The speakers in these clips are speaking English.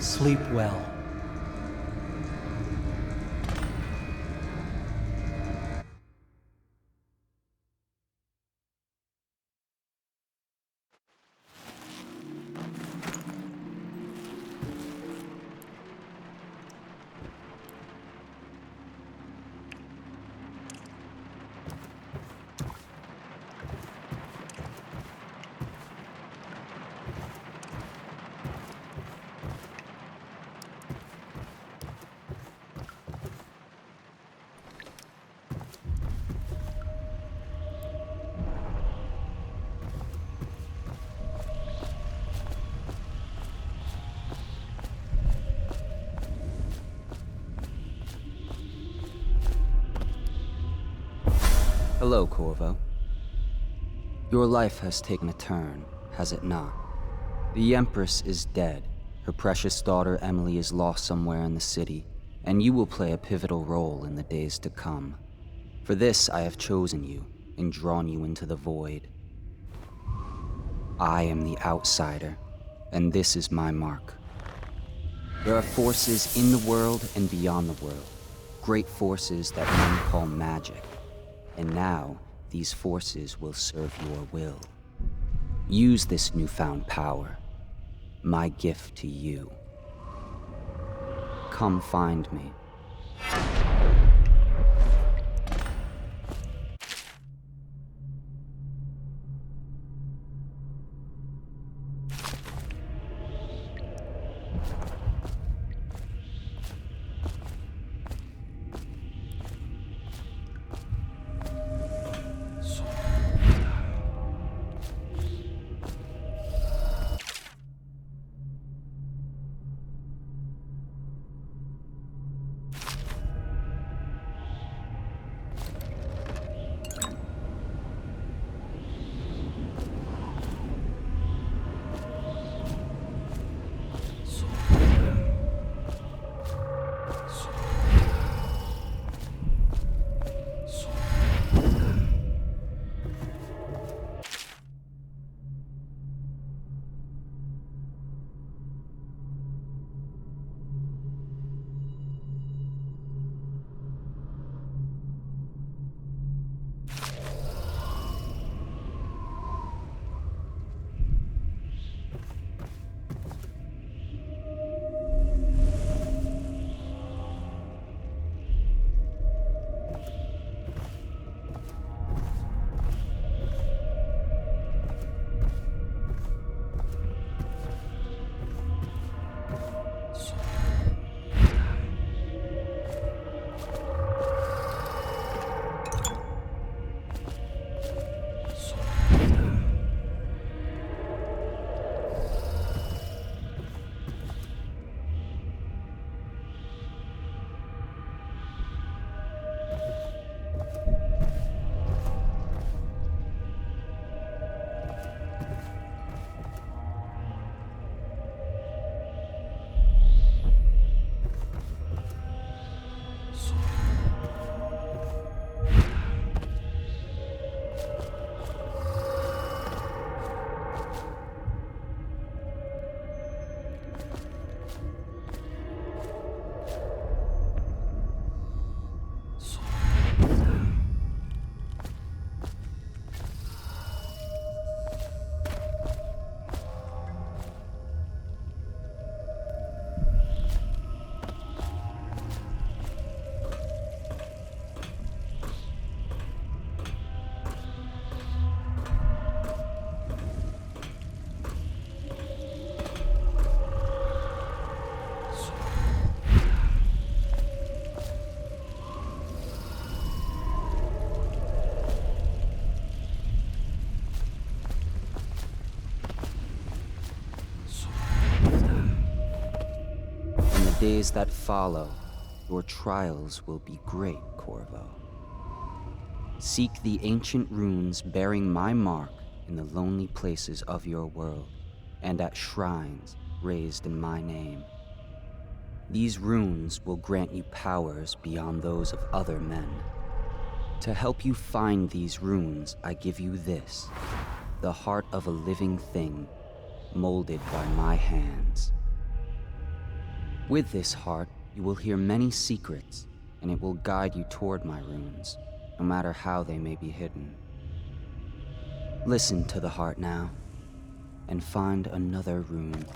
Sleep well. Hello, Corvo. Your life has taken a turn, has it not? The Empress is dead, her precious daughter Emily is lost somewhere in the city, and you will play a pivotal role in the days to come. For this I have chosen you, and drawn you into the void. I am the outsider, and this is my mark. There are forces in the world and beyond the world, great forces that men call magic. And now, these forces will serve your will. Use this newfound power, my gift to you. Come find me. Days that follow, your trials will be great, Corvo. Seek the ancient runes bearing my mark in the lonely places of your world, and at shrines raised in my name. These runes will grant you powers beyond those of other men. To help you find these runes, I give you this, the heart of a living thing, molded by my hands. With this heart, you will hear many secrets, and it will guide you toward my runes, no matter how they may be hidden. Listen to the heart now, and find another rune.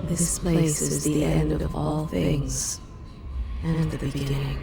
This place is the end of all things, and the beginning.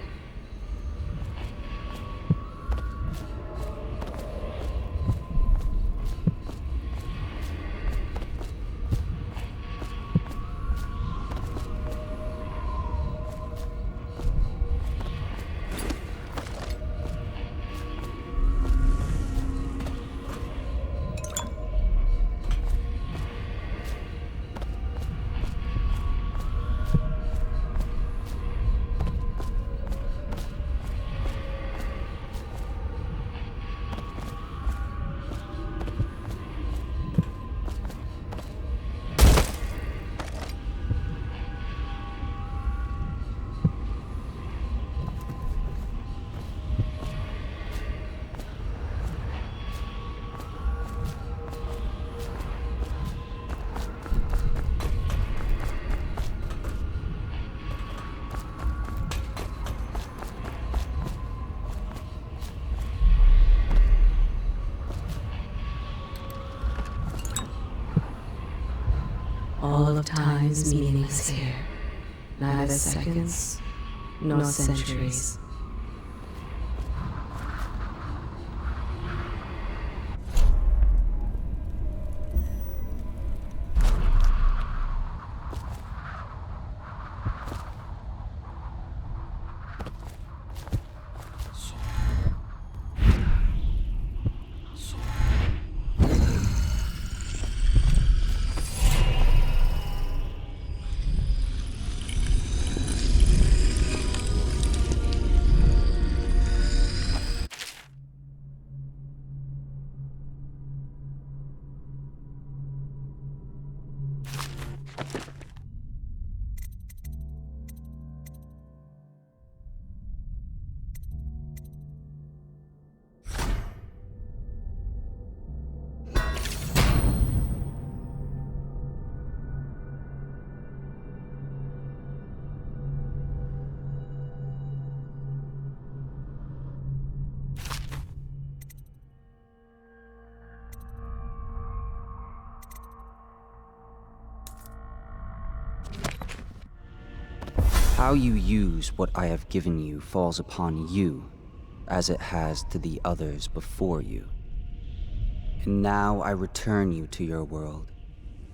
All of time's meanings here. Neither seconds, nor centuries. How you use what I have given you falls upon you, as it has to the others before you. And now I return you to your world,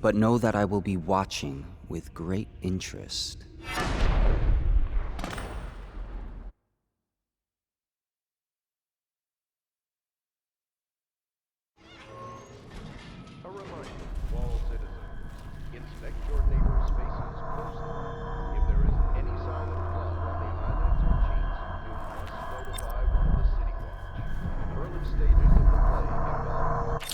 but know that I will be watching with great interest. A reminder to all citizens, inspect your neighbor's faces closely. If there is any sign of blood on the eyelids or cheeks, you must notify one of the City Watch. Early stages of the plague involve...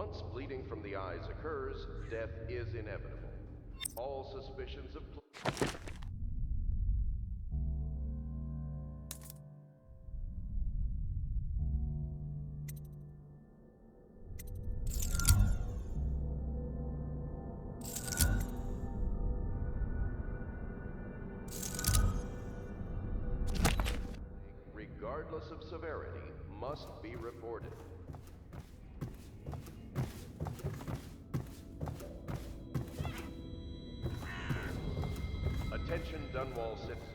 Once bleeding from the eyes occurs, death is inevitable. All suspicions of regardless of severity, must be reported. Attention Dunwall citizens.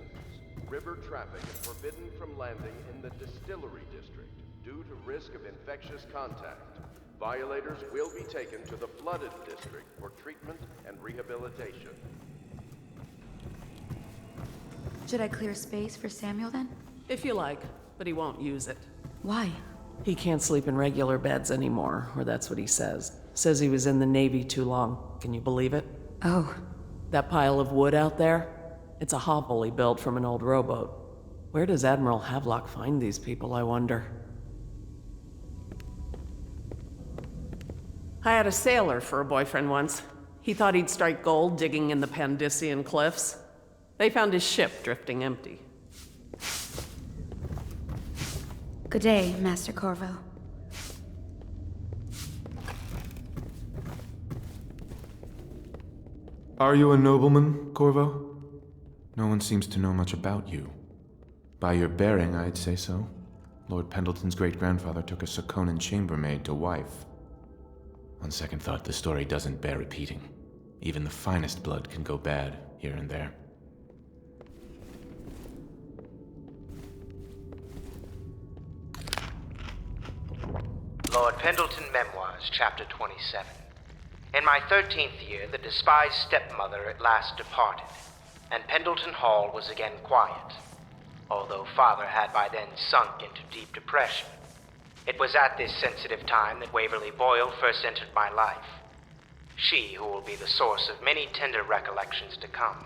River traffic is forbidden from landing in the Distillery District due to risk of infectious contact. Violators will be taken to the Flooded District for treatment and rehabilitation. Should I clear space for Samuel then? If you like, but he won't use it. Why? He can't sleep in regular beds anymore, or that's what he says. Says he was in the Navy too long. Can you believe it? Oh, That pile of wood out there? It's a hovel he built from an old rowboat. Where does Admiral Havelock find these people, I wonder? I had a sailor for a boyfriend once. He thought he'd strike gold digging in the Pandician cliffs. They found his ship drifting empty. good day, Master Corvo. Are you a nobleman, Corvo? No one seems to know much about you. By your bearing, I'd say so. Lord Pendleton's great-grandfather took a Sakonan chambermaid to wife. On second thought, the story doesn't bear repeating. Even the finest blood can go bad, here and there. Lord Pendleton Memoirs, Chapter 27. In my 13th year, the despised stepmother at last departed, and Pendleton Hall was again quiet, although Father had by then sunk into deep depression. It was at this sensitive time that Waverly Boyle first entered my life. She who will be the source of many tender recollections to come.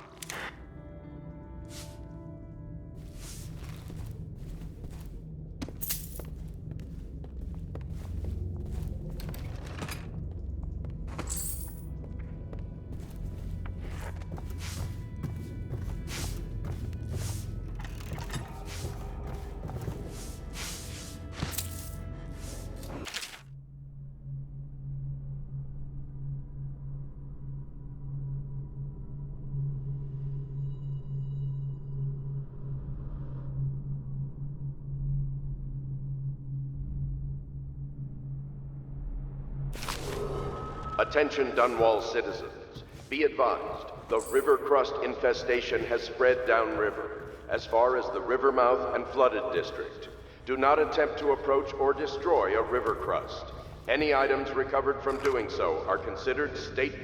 Attention Dunwall citizens. Be advised, the river crust infestation has spread downriver, as far as the river mouth and flooded district. Do not attempt to approach or destroy a river crust. Any items recovered from doing so are considered state...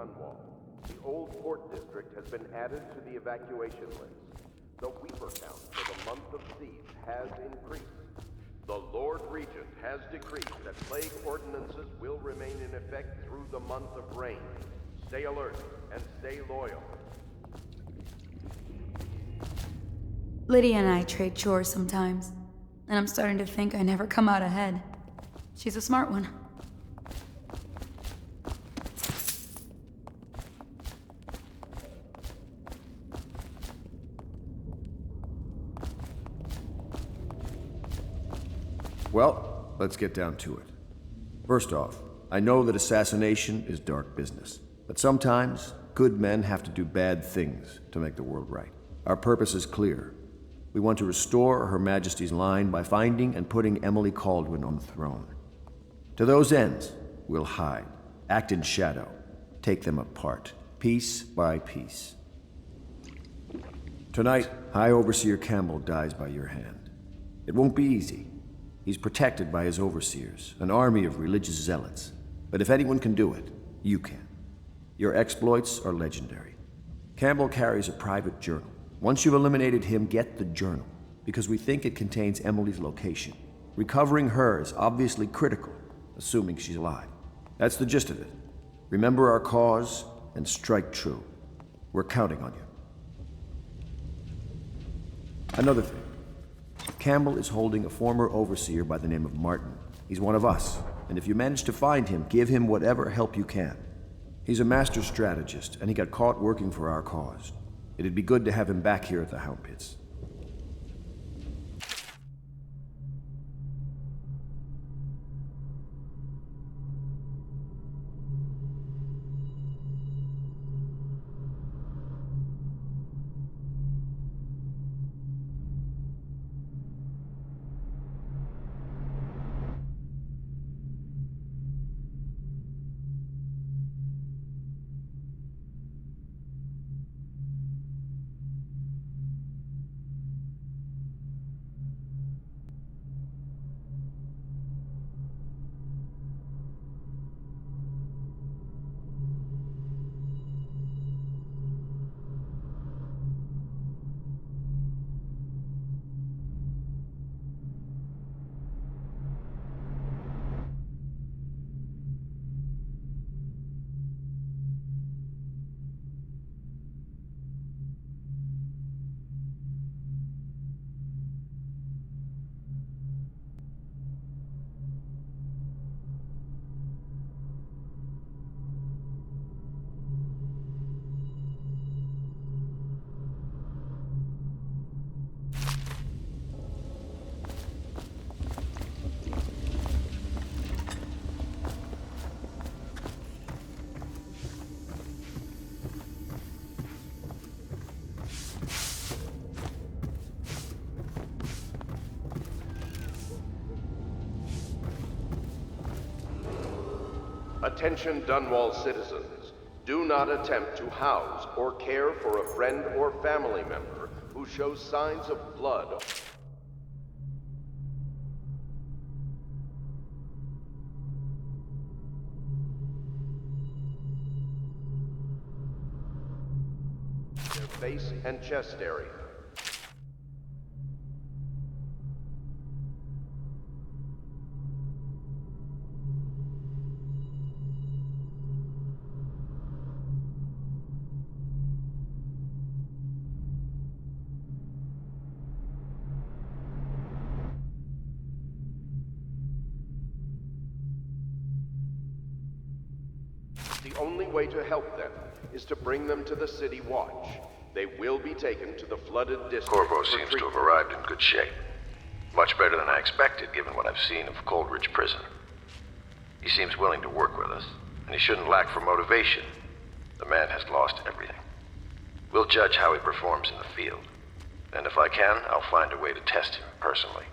Dunwall. The old port district has been added to the evacuation list. The Weeper count for the month of siege has increased. The Lord Regent has decreed that plague ordinances will remain in effect through the month of rain. Stay alert and stay loyal. Lydia and I trade chores sometimes, and I'm starting to think I never come out ahead. She's a smart one. Well, let's get down to it. First off, I know that assassination is dark business, but sometimes good men have to do bad things to make the world right. Our purpose is clear. We want to restore Her Majesty's line by finding and putting Emily Caldwin on the throne. To those ends, we'll hide, act in shadow, take them apart, piece by piece. Tonight, High Overseer Campbell dies by your hand. It won't be easy. He's protected by his overseers, an army of religious zealots. But if anyone can do it, you can. Your exploits are legendary. Campbell carries a private journal. Once you've eliminated him, get the journal, because we think it contains Emily's location. Recovering her is obviously critical, assuming she's alive. That's the gist of it. Remember our cause and strike true. We're counting on you. Another thing. Campbell is holding a former overseer by the name of Martin. He's one of us, and if you manage to find him, give him whatever help you can. He's a master strategist, and he got caught working for our cause. It'd be good to have him back here at the Hound Pits. Attention Dunwall citizens. Do not attempt to house or care for a friend or family member who shows signs of blood. Their face and chest area. The only way to help them is to bring them to the City Watch. They will be taken to the flooded district. Corvo seems to have arrived in good shape. Much better than I expected, given what I've seen of Coldridge Prison. He seems willing to work with us, and he shouldn't lack for motivation. The man has lost everything. We'll judge how he performs in the field. And if I can, I'll find a way to test him personally.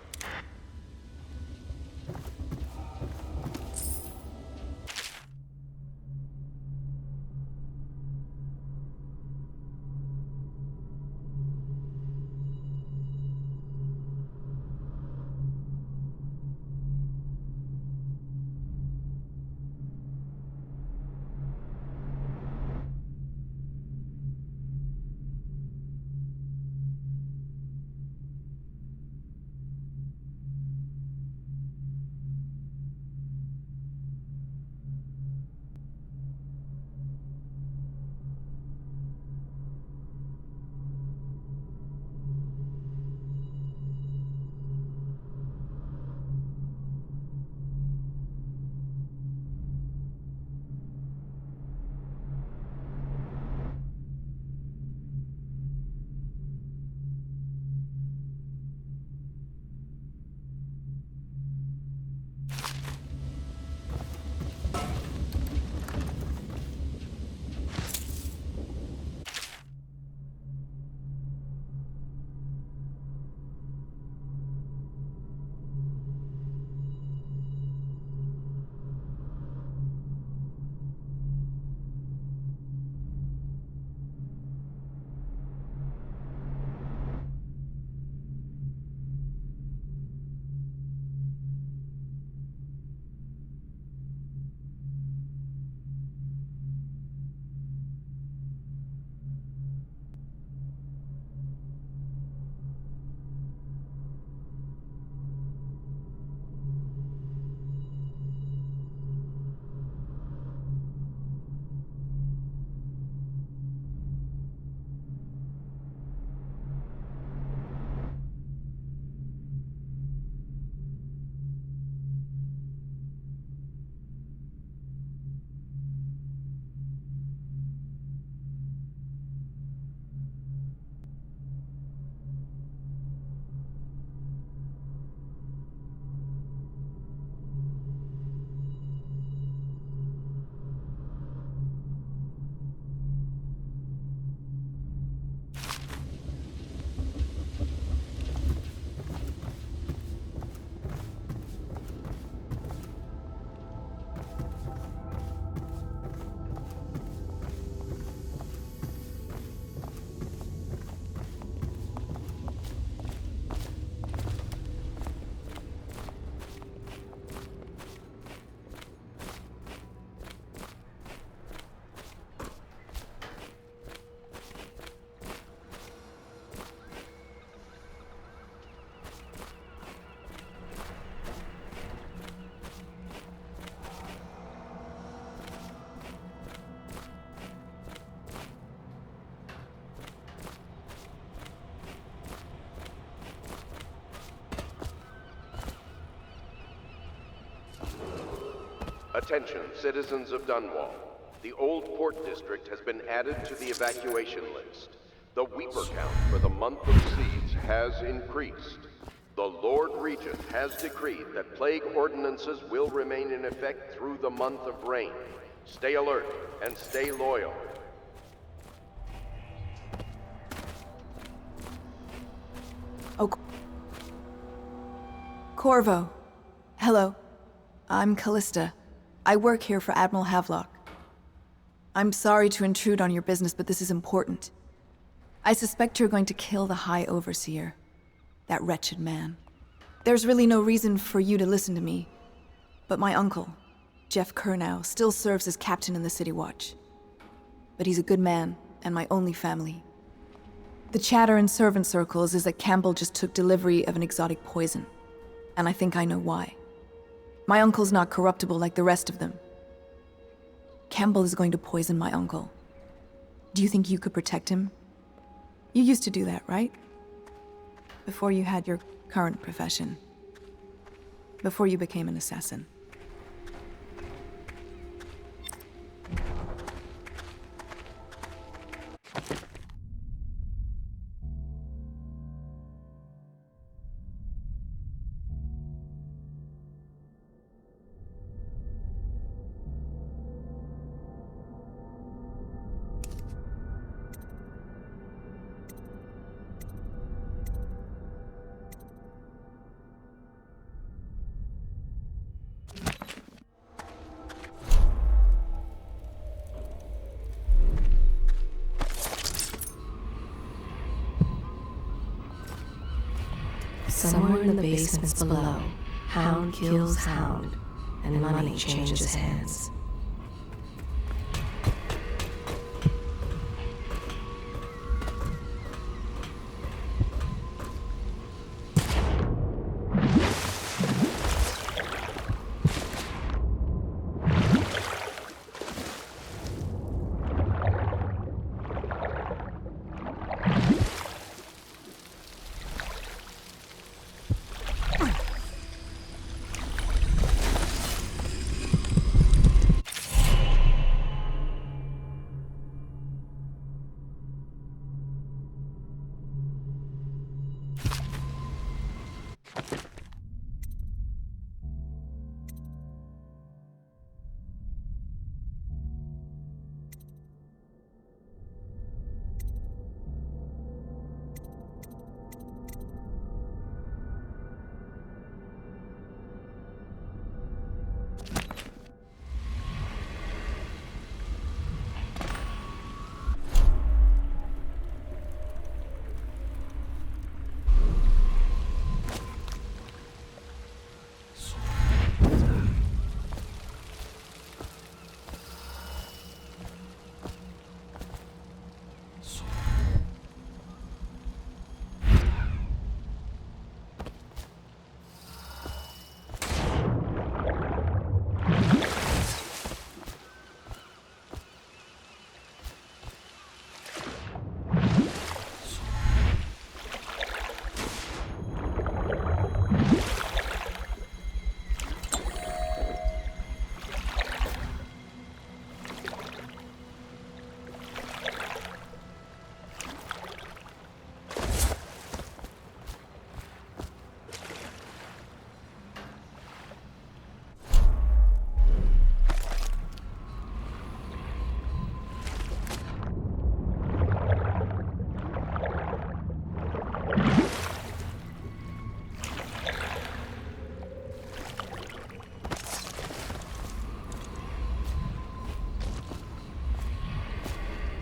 Attention, citizens of Dunwall. The Old Port District has been added to the evacuation list. The Weeper count for the month of siege has increased. The Lord Regent has decreed that plague ordinances will remain in effect through the month of rain. Stay alert and stay loyal. Oh, Corvo. Hello. I'm Callista. I work here for Admiral Havelock. I'm sorry to intrude on your business, but this is important. I suspect you're going to kill the High Overseer. That wretched man. There's really no reason for you to listen to me, but my uncle, Jeff Kernow, still serves as captain in the City Watch. But he's a good man, and my only family. The chatter in servant circles is that Campbell just took delivery of an exotic poison, and I think I know why. My uncle's not corruptible like the rest of them. Campbell is going to poison my uncle. Do you think you could protect him? You used to do that, right? Before you had your current profession. Before you became an assassin. Somewhere in the basements below, Hound kills Hound, and money changes hands.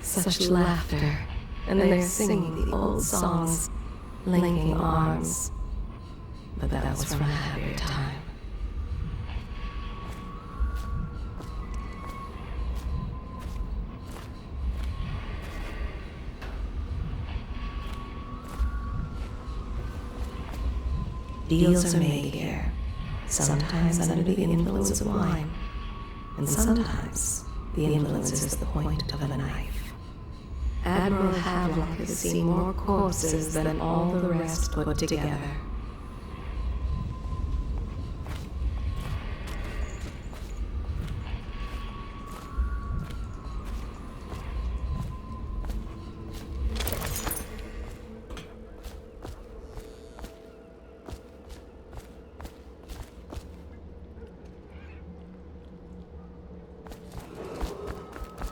Such laughter, and they're singing the old songs, linking arms. But that was from a happier time. Deals are made here, sometimes under the influence of wine, and sometimes the influence is the point of a knife. Admiral Havelock has seen more corpses than all the rest put together.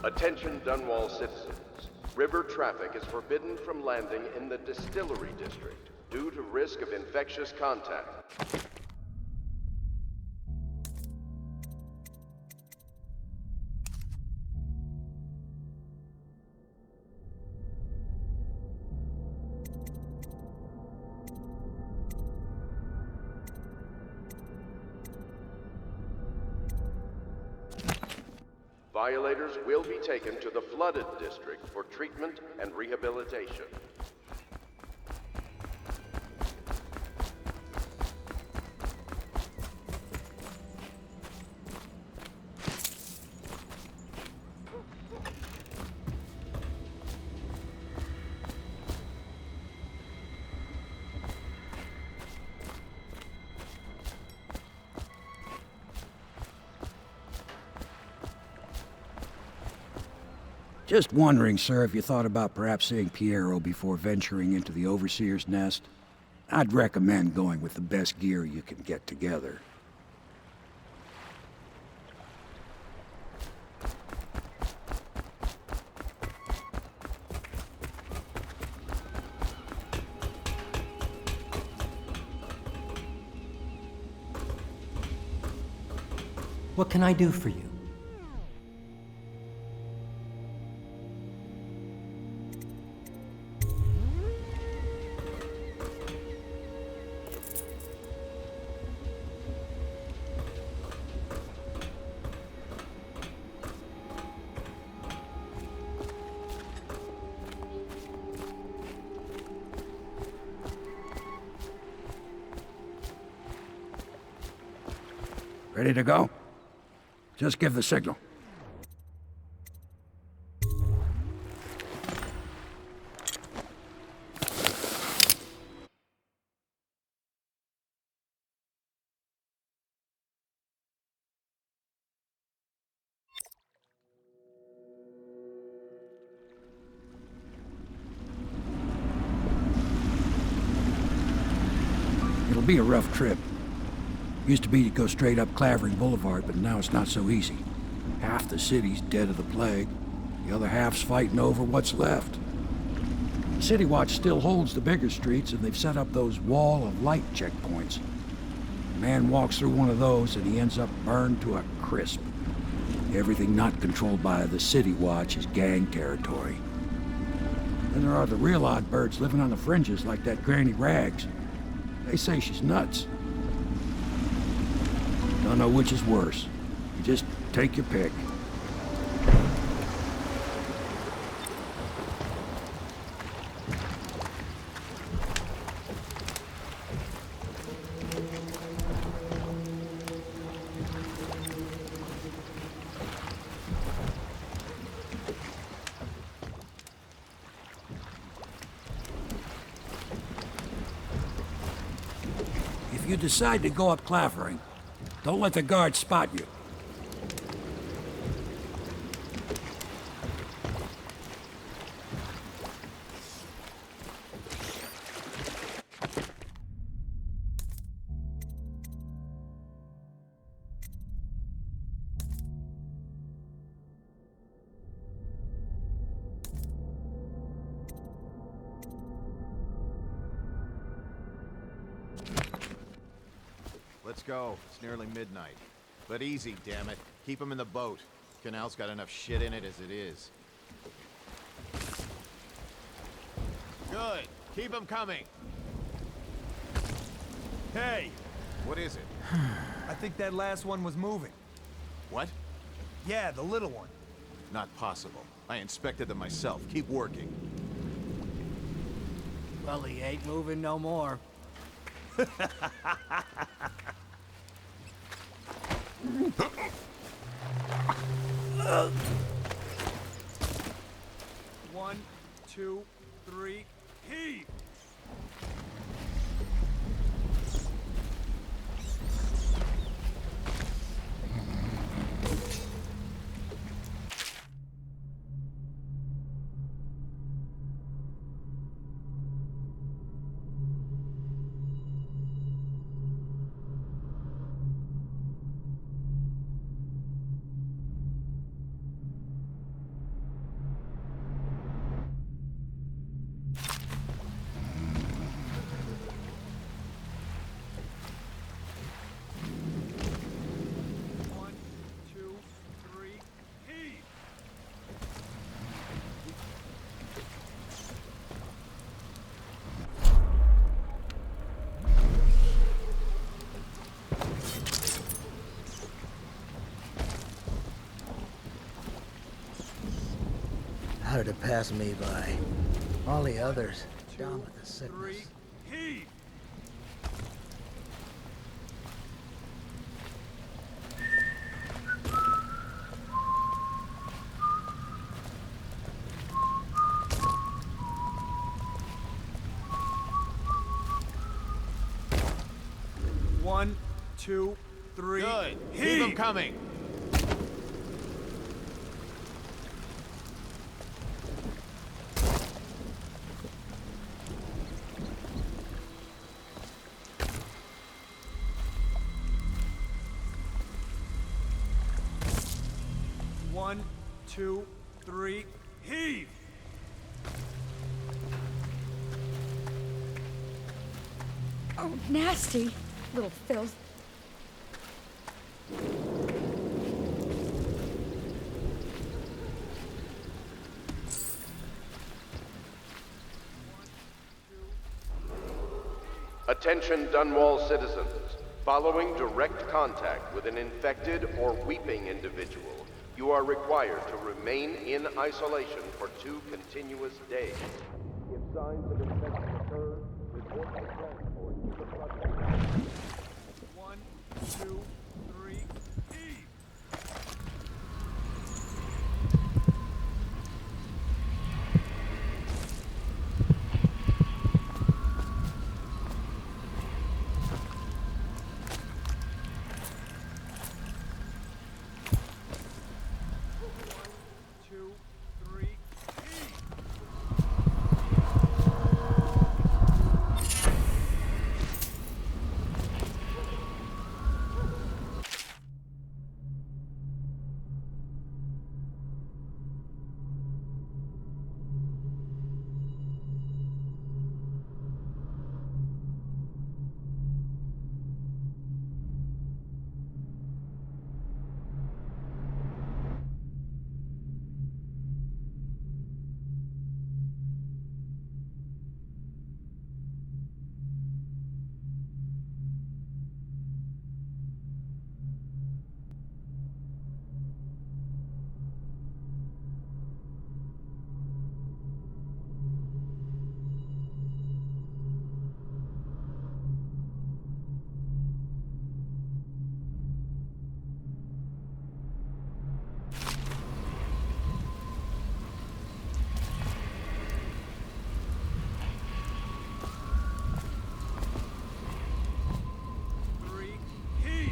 Attention Dunwall citizens. River traffic is forbidden from landing in the Distillery District due to risk of infectious contact. Violators will be taken to the flooded district for treatment and rehabilitation. Just wondering, sir, if you thought about perhaps seeing Piero before venturing into the Overseer's nest. I'd recommend going with the best gear you can get together. What can I do for you? Ready to go? Just give the signal. It'll be a rough trip. Used to be to go straight up Clavering Boulevard, but now it's not so easy. Half the city's dead of the plague. The other half's fighting over what's left. City Watch still holds the bigger streets, and they've set up those wall of light checkpoints. A man walks through one of those, and he ends up burned to a crisp. Everything not controlled by the City Watch is gang territory. Then there are the real odd birds living on the fringes like that Granny Rags. They say she's nuts. Don't know which is worse. You just take your pick. If you decide to go up Clavering, don't let the guards spot you. Let's go. It's nearly midnight. But easy, damn it. Keep them in the boat. Canal's got enough shit in it as it is. Good. Keep them coming. Hey! What is it? I think that last one was moving. What? Yeah, the little one. Not possible. I inspected them myself. Keep working. Well, he ain't moving no more. One, two, three, heave! How did it pass me by? All the others, down with the sickness. Heave! One, two, three. Good. Heave! Keep them coming. One, two, three. Heave! Oh, nasty. Little filth. Attention Dunwall citizens. Following direct contact with an infected or weeping individual, you are required to remain in isolation for 2 continuous days. If signs of infection occur, report to transport to the front. One, two, three. Heave! Two, three. Heave! Three. Heave!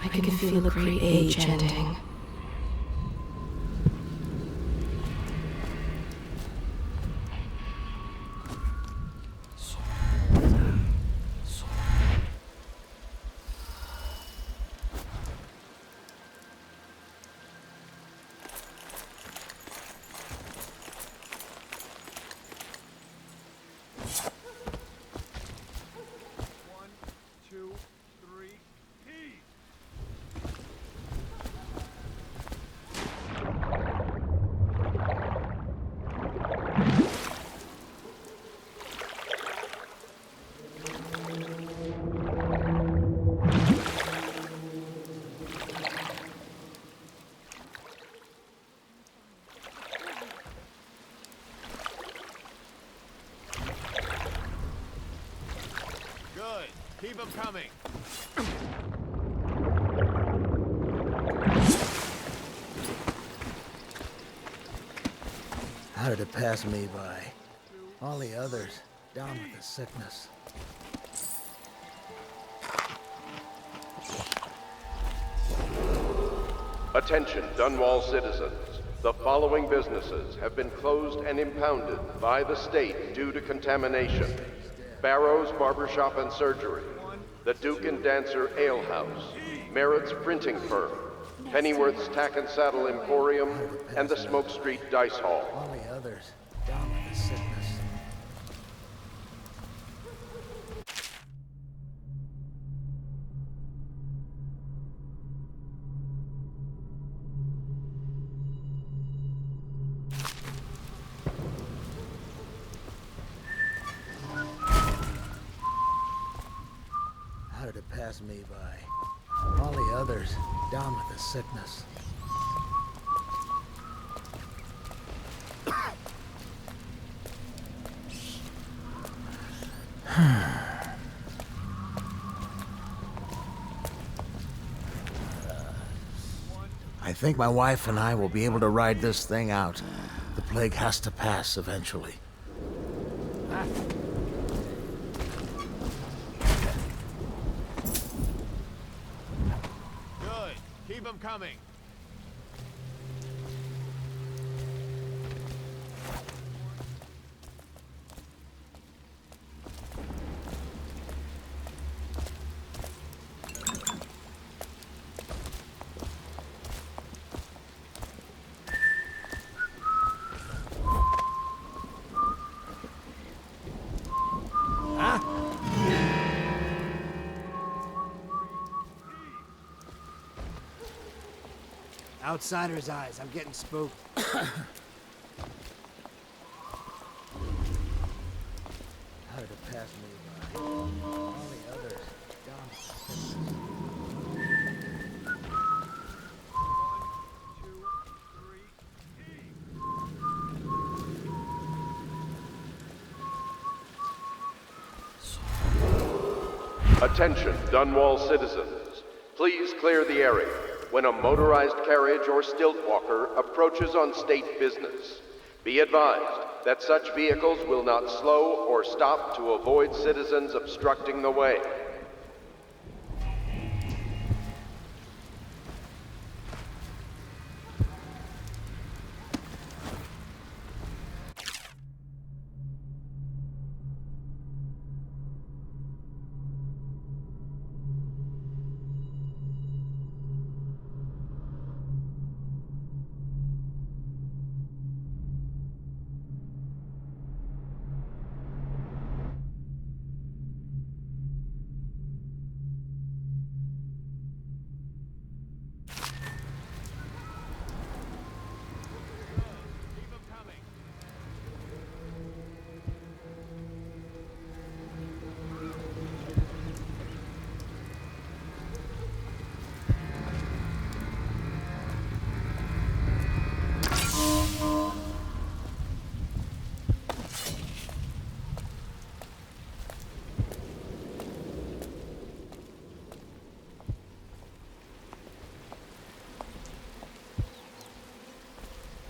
I can feel a great age ending. One, two, three. Heave! Good. Keep them coming. How did it pass me by? All the others, down with the sickness. Attention Dunwall citizens. The following businesses have been closed and impounded by the state due to contamination. Barrow's Barbershop and Surgery, the Duke and Dancer Ale House, Merritt's Printing Firm, Pennyworth's Tack and Saddle Emporium, and the Smoke Street Dice Hall. All the others, down with the sickness. pass me by. All the others down with the sickness. I think my wife and I will be able to ride this thing out. The plague has to pass eventually. Good. Keep them coming. Outsider's eyes. I'm getting spooked. How did it pass me by? All the others down. Attention, Dunwall citizens. Please clear the area when a motorized carriage or stilt walker approaches on state business. Be advised that such vehicles will not slow or stop to avoid citizens obstructing the way.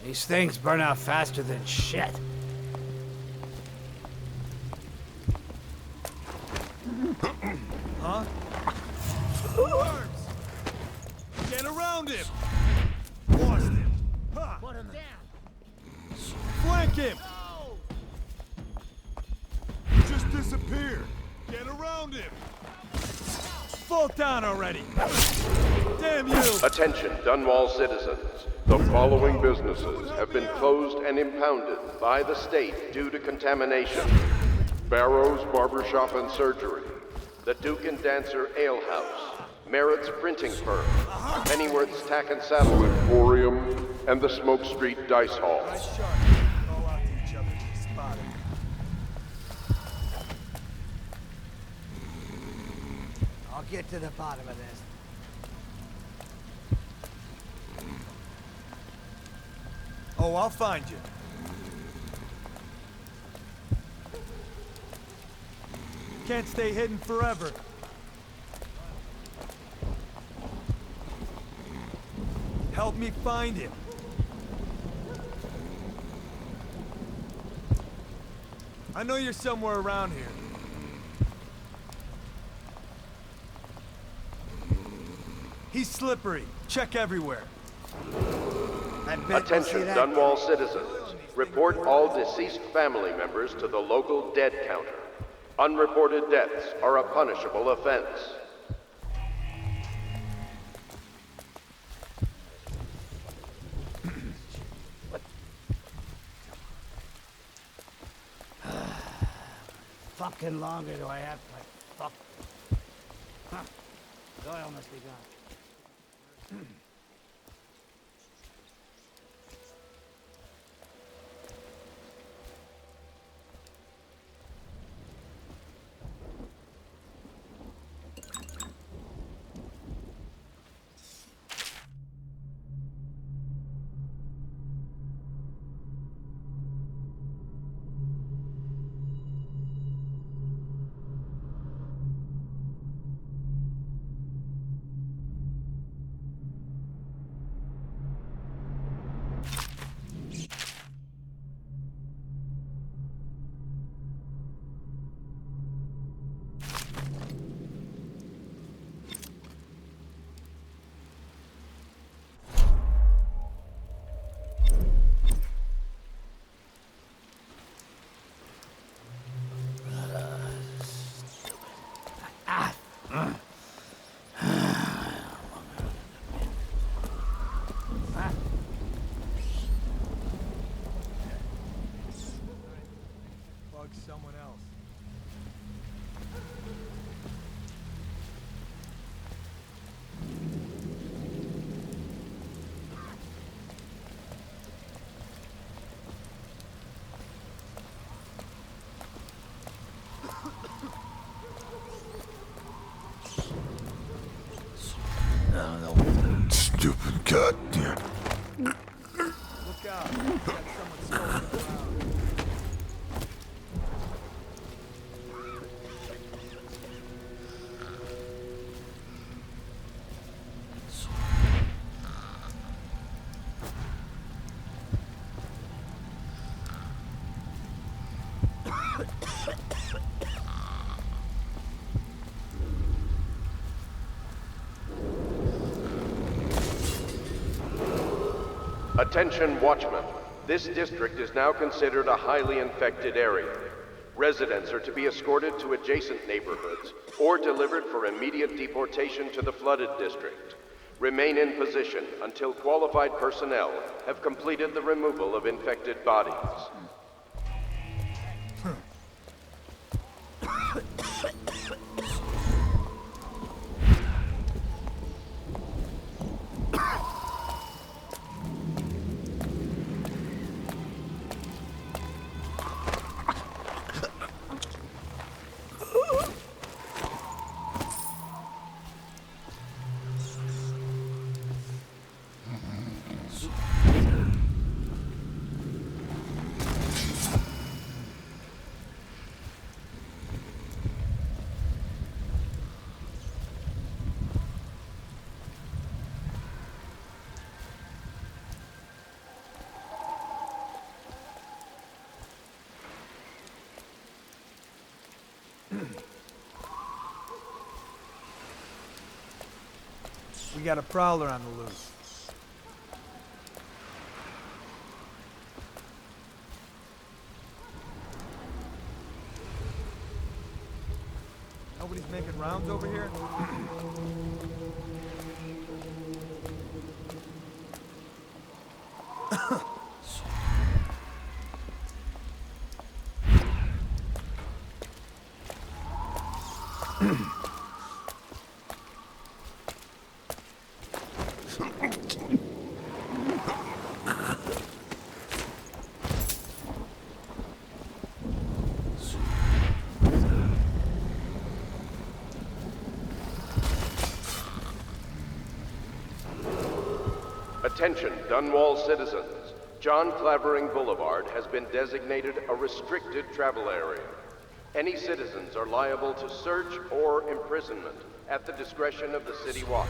These things burn out faster than shit. Huh? Worms! Get around him! Lost him! Ha! Put him down! Flank him! Just disappeared! Get around him! Fall down already! Damn you! Attention, Dunwall citizens. The following businesses have been closed and impounded by the state due to contamination. Barrow's Barbershop and Surgery, the Duke and Dancer Ale House, Merritt's Printing Firm, Pennyworth's Tack and Saddle Emporium, and the Smoke Street Dice Hall. Nice shot. Call out to each other to be spotted. I'll get to the bottom of this. Oh, I'll find you. Can't stay hidden forever. Help me find him. I know you're somewhere around here. He's slippery. Check everywhere. Attention, Dunwall citizens. Report all deceased family members to the local dead counter. Unreported deaths are a punishable offense. Fucking longer do I have to fuck? Huh. The oil must be gone. Stupid goddamn. Look out. Got someone skulking around. Attention, Watchmen. This district is now considered a highly infected area. Residents are to be escorted to adjacent neighborhoods or delivered for immediate deportation to the flooded district. Remain in position until qualified personnel have completed the removal of infected bodies. We got a prowler on the loose. Nobody's making rounds over here? Attention, Dunwall citizens. John Clavering Boulevard has been designated a restricted travel area. Any citizens are liable to search or imprisonment at the discretion of the City Watch.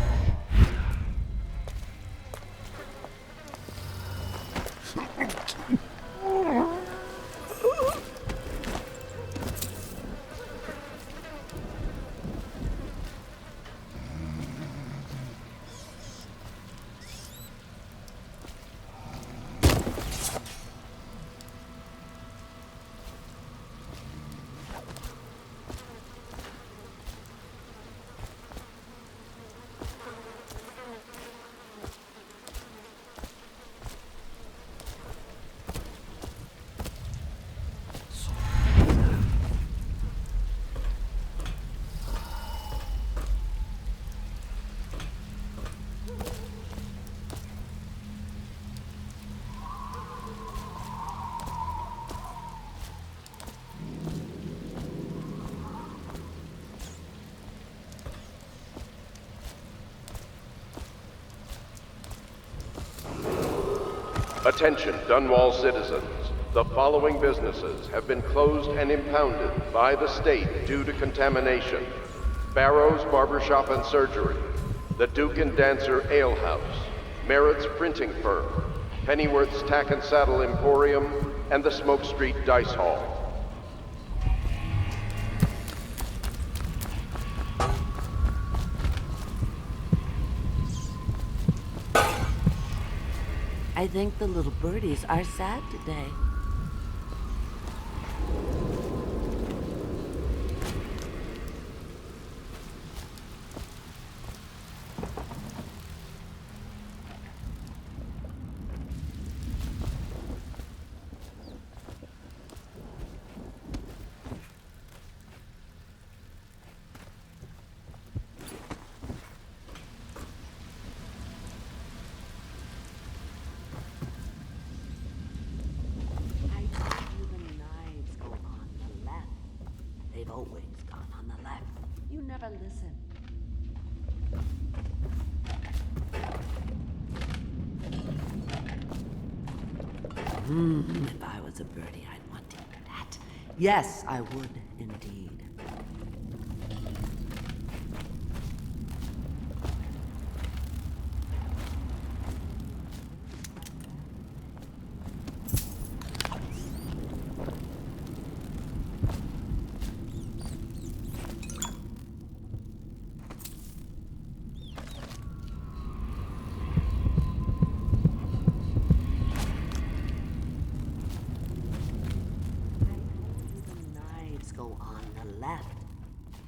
Attention, Dunwall citizens. The following businesses have been closed and impounded by the state due to contamination. Barrow's Barbershop and Surgery, the Duke and Dancer Ale House, Merritt's Printing Firm, Pennyworth's Tack and Saddle Emporium, and the Smoke Street Dice Hall. I think the little birdies are sad today. They've always gone on the left. You never listen. If I was a birdie, I'd want to eat that. Yes, I would indeed. Go on the left.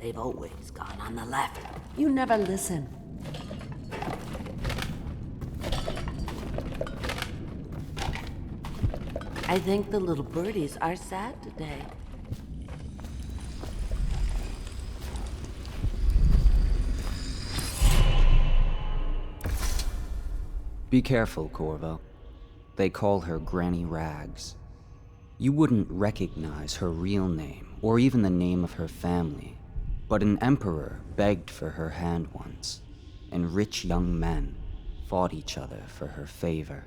They've always gone on the left. You never listen. I think the little birdies are sad today. Be careful, Corvo. They call her Granny Rags. You wouldn't recognize her real name, or even the name of her family, but an emperor begged for her hand once, and rich young men fought each other for her favor.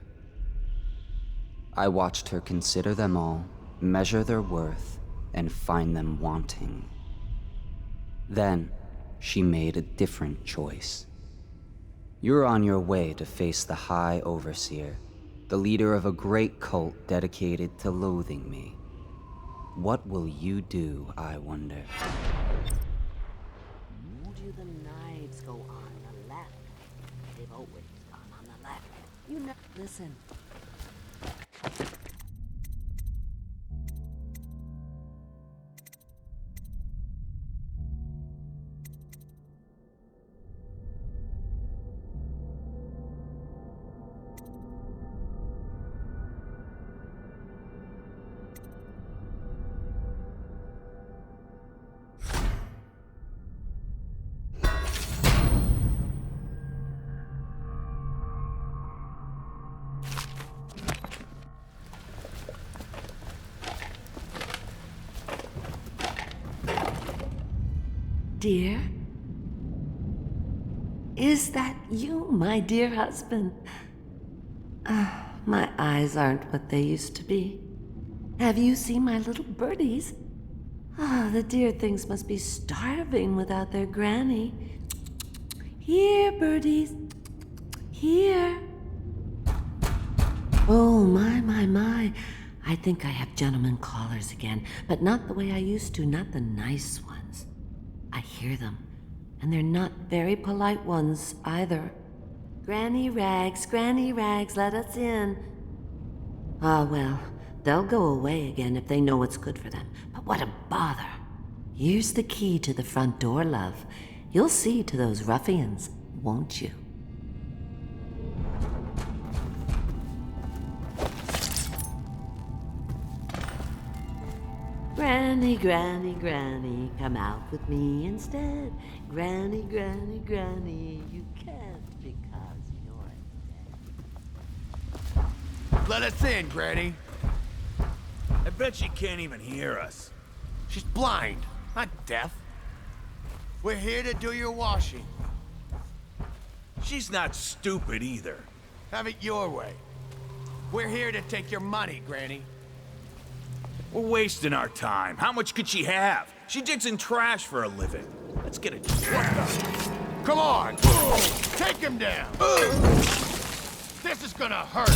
I watched her consider them all, measure their worth, and find them wanting. Then, she made a different choice. You're on your way to face the High Overseer, the leader of a great cult dedicated to loathing me. What will you do, I wonder? Told you the knives go on the left. They've always gone on the left. You never listen. Dear? Is that you, my dear husband? My eyes aren't what they used to be. Have you seen my little birdies? The dear things must be starving without their granny. Here, birdies. Here. Oh, my. I think I have gentlemen callers again, but not the way I used to, not the nice ones. I hear them, and they're not very polite ones either. Granny Rags, let us in. Ah, well, they'll go away again if they know what's good for them. But what a bother. Here's the key to the front door, love. You'll see to those ruffians, won't you? Granny, come out with me instead. Granny, you can't because you're dead. Let us in, Granny. I bet she can't even hear us. She's blind, not deaf. We're here to do your washing. She's not stupid either. Have it your way. We're here to take your money, Granny. We're wasting our time. How much could she have? She digs in trash for a living. Let's get it. Come on! Take him down! This is gonna hurt!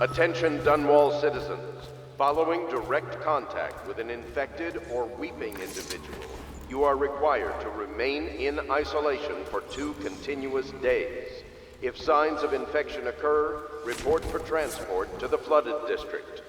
Attention Dunwall citizens. Following direct contact with an infected or weeping individual, you are required to remain in isolation for 2 continuous days. If signs of infection occur, report for transport to the flooded district.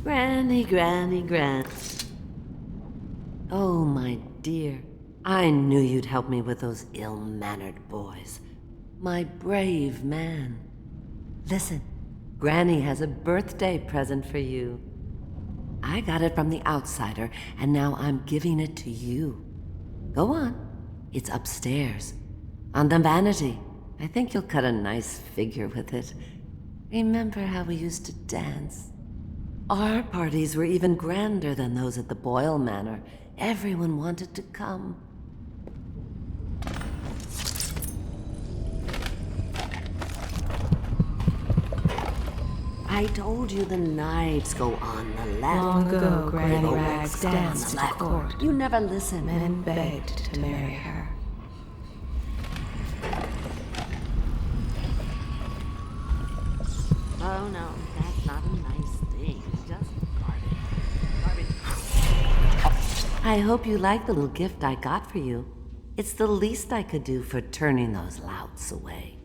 Granny, Granny, Granny. Oh, my dear. I knew you'd help me with those ill-mannered boys. My brave man. Listen, Granny has a birthday present for you. I got it from the outsider, and now I'm giving it to you. Go on. It's upstairs. On the vanity. I think you'll cut a nice figure with it. Remember how we used to dance? Our parties were even grander than those at the Boyle Manor. Everyone wanted to come. I told you the knives go on the left. Long ago, The Granny ropes Rags go on danced the at the left. court. You never listened. Men begged to marry her. Oh no, that's not a nice thing. Just garbage. I hope you like the little gift I got for you. It's the least I could do for turning those louts away.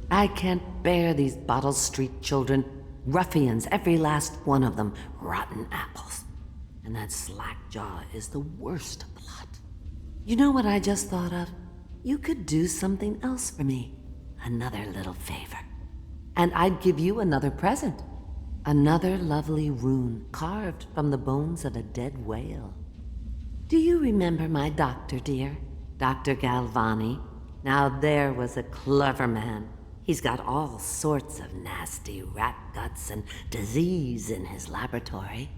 I can't bear these Bottle Street children. Ruffians, every last one of them. Rotten apples. And that slack-jaw is the worst of the lot. You know what I just thought of? You could do something else for me. Another little favor. And I'd give you another present. Another lovely rune carved from the bones of a dead whale. Do you remember my doctor, dear? Dr. Galvani? Now there was a clever man. He's got all sorts of nasty rat guts and disease in his laboratory.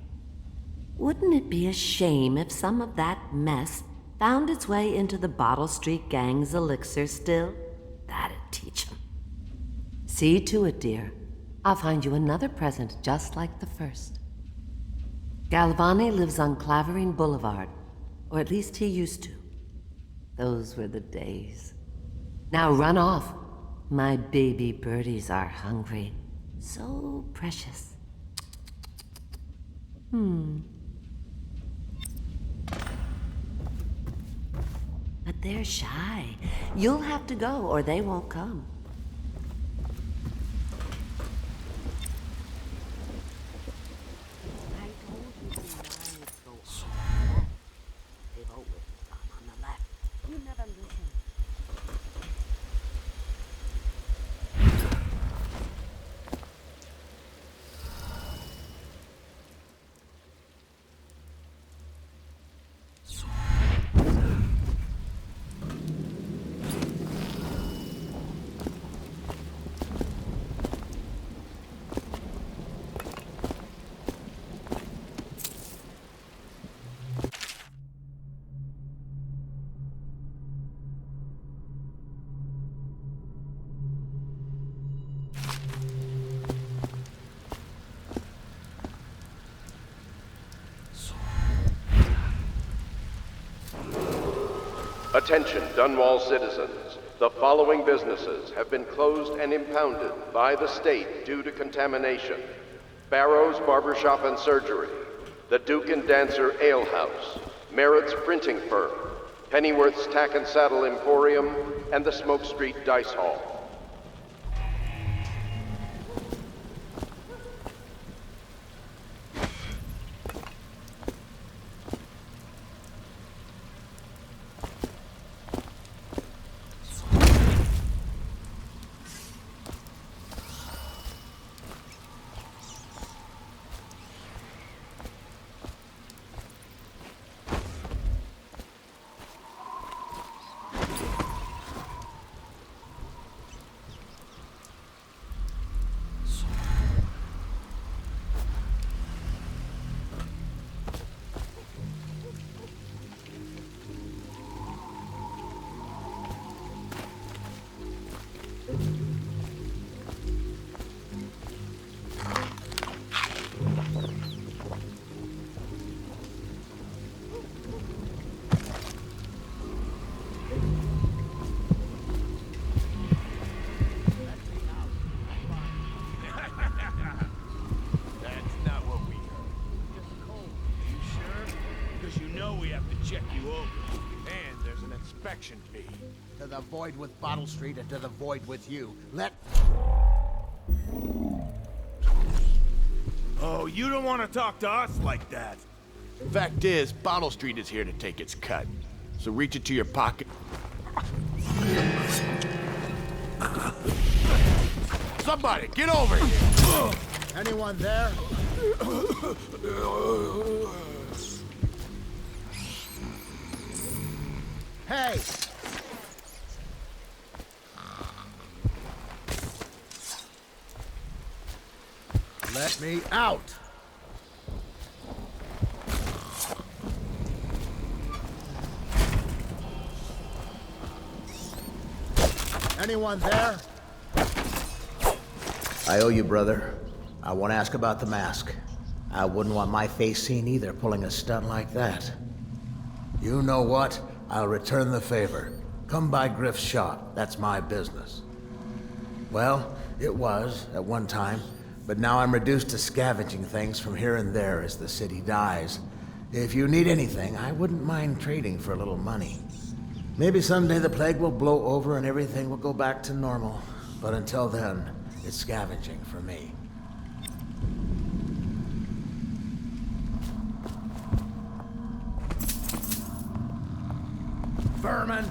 Wouldn't it be a shame if some of that mess found its way into the Bottle Street Gang's elixir still? That'd teach 'em. See to it, dear. I'll find you another present just like the first. Galvani lives on Clavering Boulevard, or at least he used to. Those were the days. Now run off. My baby birdies are hungry. So precious. But they're shy. You'll have to go or they won't come. I told you the knives go on the left. They've always gone on the left. You never listen. Attention, Dunwall citizens. The following businesses have been closed and impounded by the state due to contamination. Barrow's Barbershop and Surgery, the Duke and Dancer Ale House, Merritt's Printing Firm, Pennyworth's Tack and Saddle Emporium, and the Smoke Street Dice Hall. Fee. To the void with Bottle Street and to the void with you. Oh, you don't want to talk to us like that. Fact is, Bottle Street is here to take its cut. So reach into your pocket. Somebody, get over here! Anyone there? Hey! Let me out! Anyone there? I owe you, brother. I want to ask about the mask. I wouldn't want my face seen either, pulling a stunt like that. You know what? I'll return the favor. Come by Griff's shop. That's my business. Well, it was, at one time, but now I'm reduced to scavenging things from here and there as the city dies. If you need anything, I wouldn't mind trading for a little money. Maybe someday the plague will blow over and everything will go back to normal. But until then, it's scavenging for me. Vermin!